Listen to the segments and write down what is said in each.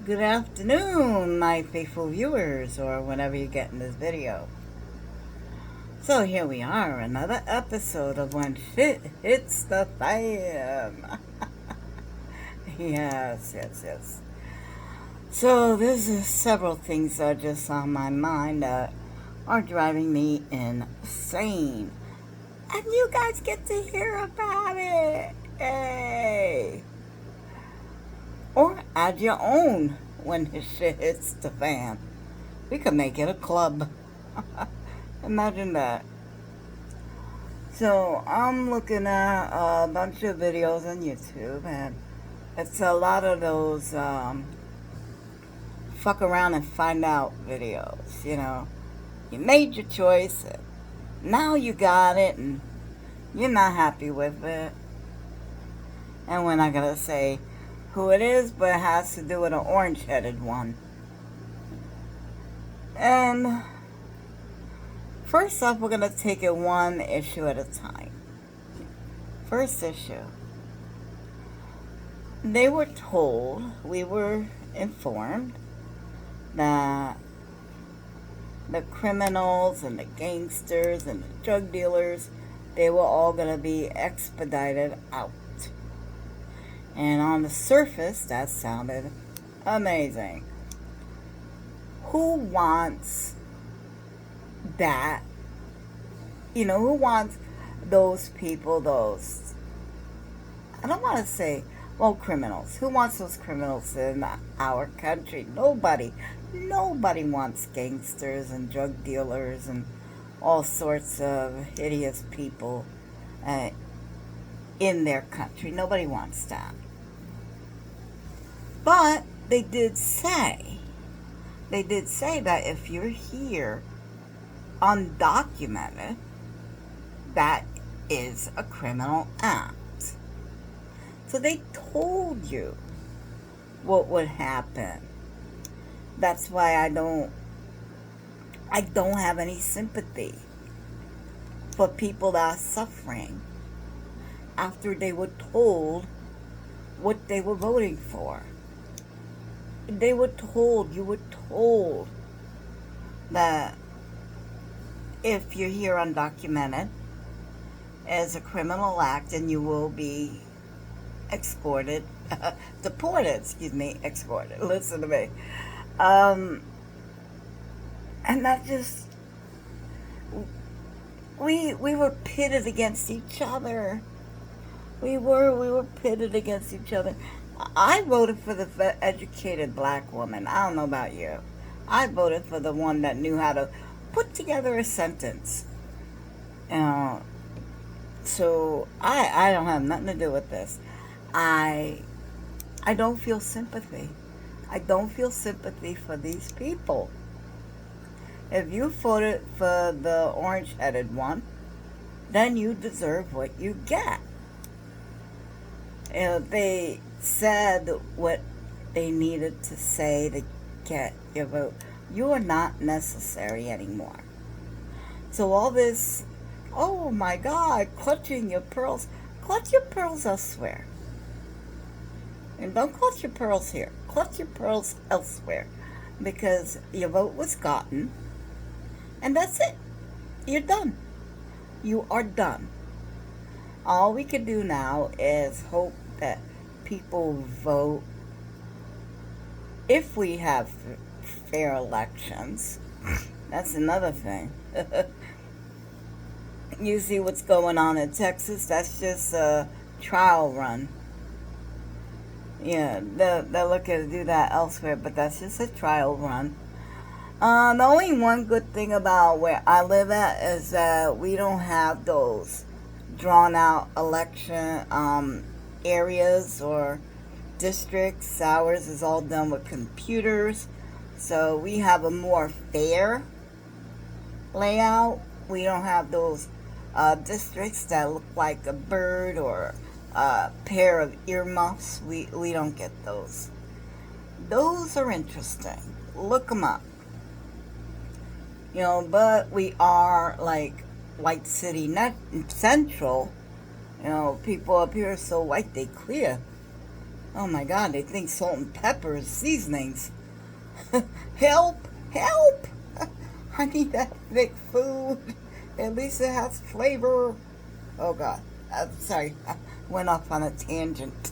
Good afternoon, my faithful viewers, or whenever you're getting this video. So here we are, another episode of When Shit Hits the Fan. yes. So there's several things that are just on my mind that are driving me insane. And you guys get to hear about it. Hey! Or add your own when his shit hits the fan. We could make it a club. Imagine that. So I'm looking at a bunch of videos on YouTube, and it's a lot of those fuck around and find out videos. You made your choice, and now you got it, and you're not happy with it. And we're not gonna say who it is, but it has to do with an orange-headed one. And first off, we're going to take it one issue at a time. First issue. We were informed that the criminals and the gangsters and the drug dealers, they were all going to be expedited out. And on the surface, that sounded amazing. Who wants that? Who wants those people, I don't want to say, criminals. Who wants those criminals in our country? Nobody. Nobody wants gangsters and drug dealers and all sorts of hideous people in their country. Nobody wants that. But they did say that if you're here undocumented, that is a criminal act. So they told you what would happen. That's why I don't have any sympathy for people that are suffering after they were told what they were voting for. You were told that if you're here undocumented as a criminal act, and you will be escorted. Listen to me. And that just, we were pitted against each other. We were pitted against each other. I voted for the educated black woman. I don't know about you. I voted for the one that knew how to put together a sentence. So I don't have nothing to do with this. I don't feel sympathy. I don't feel sympathy for these people. If you voted for the orange-headed one, then you deserve what you get. They said what they needed to say to get your vote. You are not necessary anymore. So all this, oh my God, clutch your pearls elsewhere. And don't clutch your pearls here. Clutch your pearls elsewhere. Because your vote was gotten. And that's it. You're done. You are done. All we can do now is hope that people vote if we have fair elections. That's another thing. You see what's going on in Texas? That's just a trial run. Yeah, they're looking to do that elsewhere, but that's just a trial run. The only one good thing about where I live at is that we don't have those drawn out election areas or districts. Ours is all done with computers, so we have a more fair layout. We don't have those districts that look like a bird or a pair of earmuffs. We don't get those. Those are interesting. Look them up. But we are like White City Central. People up here are so white they clear. Oh my God, they think salt and pepper is seasonings. Help! Help! I need that thick food. At least it has flavor. Oh God. Sorry, I went off on a tangent.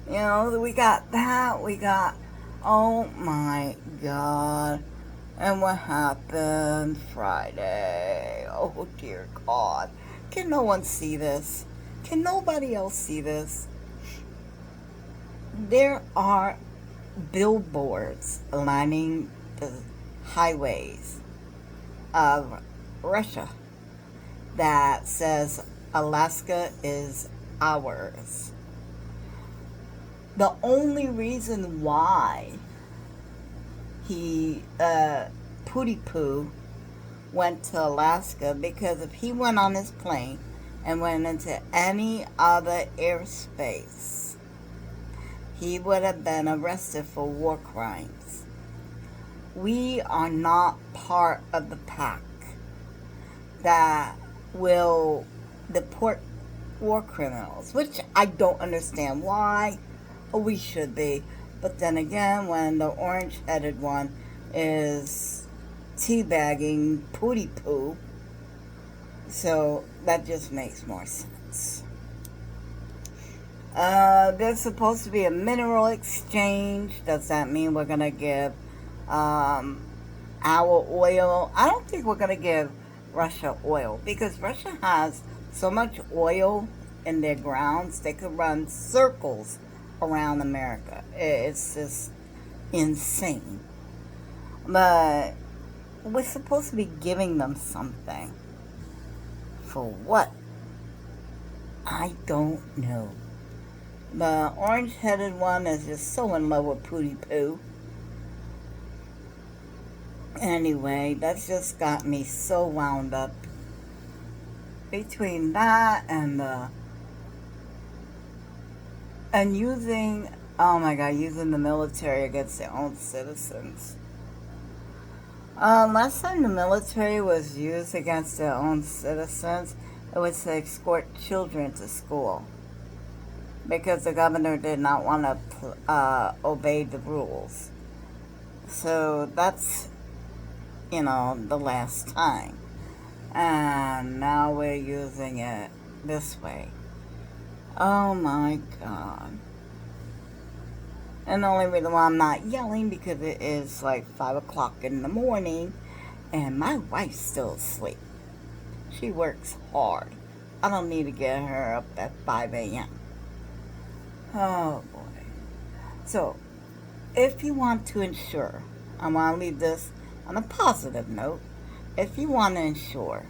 You know, we got that. We got, oh my God. And what happened Friday? Oh dear God. Can no one see this? Can nobody else see this? There are billboards lining the highways of Russia that says Alaska is ours. The only reason why Pootie Poo went to Alaska, because if he went on his plane and went into any other airspace, he would have been arrested for war crimes. We are not part of the pack that will deport war criminals, which I don't understand why. We should be. But then again, when the orange-headed one is teabagging Pootie Poo, so that just makes more sense. There's supposed to be a mineral exchange. Does that mean we're going to give our oil? I don't think we're going to give Russia oil, because Russia has so much oil in their grounds, they could run circles around America. It's just insane. But we're supposed to be giving them something. For what? I don't know. The orange-headed one is just so in love with Pootie Poo. Anyway, that's just got me so wound up. Between that and using, oh my God, using the military against their own citizens. Last time the military was used against their own citizens, it was to escort children to school, because the governor did not want to obey the rules. So that's, the last time. And now we're using it this way. Oh my God. And the only reason why I'm not yelling, because it is like 5 o'clock in the morning and my wife's still asleep. She works hard. I don't need to get her up at 5 a.m. Oh boy. So, if you want to ensure, I want to leave this on a positive note. If you want to ensure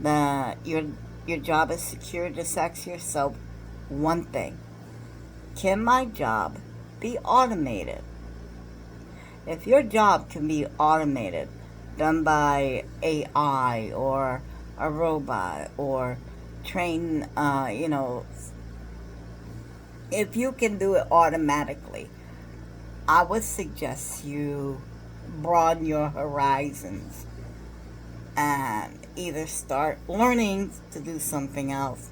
that your job is secure, just ask yourself one thing. Can my job be automated? If your job can be automated, done by AI or a robot or train, if you can do it automatically, I would suggest you broaden your horizons and either start learning to do something else,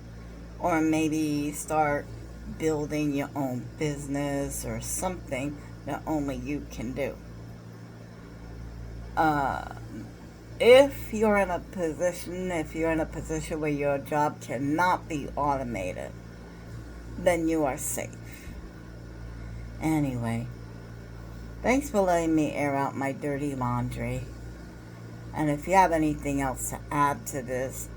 or maybe start building your own business or something that only you can do. If you're in a position where your job cannot be automated, then you are safe. Anyway, thanks for letting me air out my dirty laundry. And if you have anything else to add to this,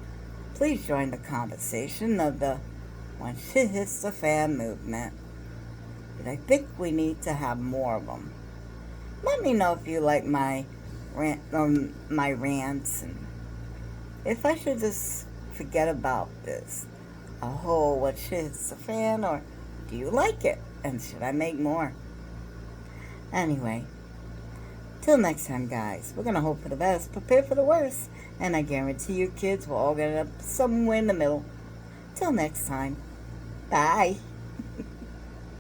please join the conversation of the When Shit Hits the Fan movement. But I think we need to have more of them. Let me know if you like my rants, and if I should just forget about this a whole What Shit Hits the Fan, or do you like it and should I make more? Anyway, till next time, guys, we're going to hope for the best, prepare for the worst, and I guarantee you kids will all get up somewhere in the middle. Till next time, bye.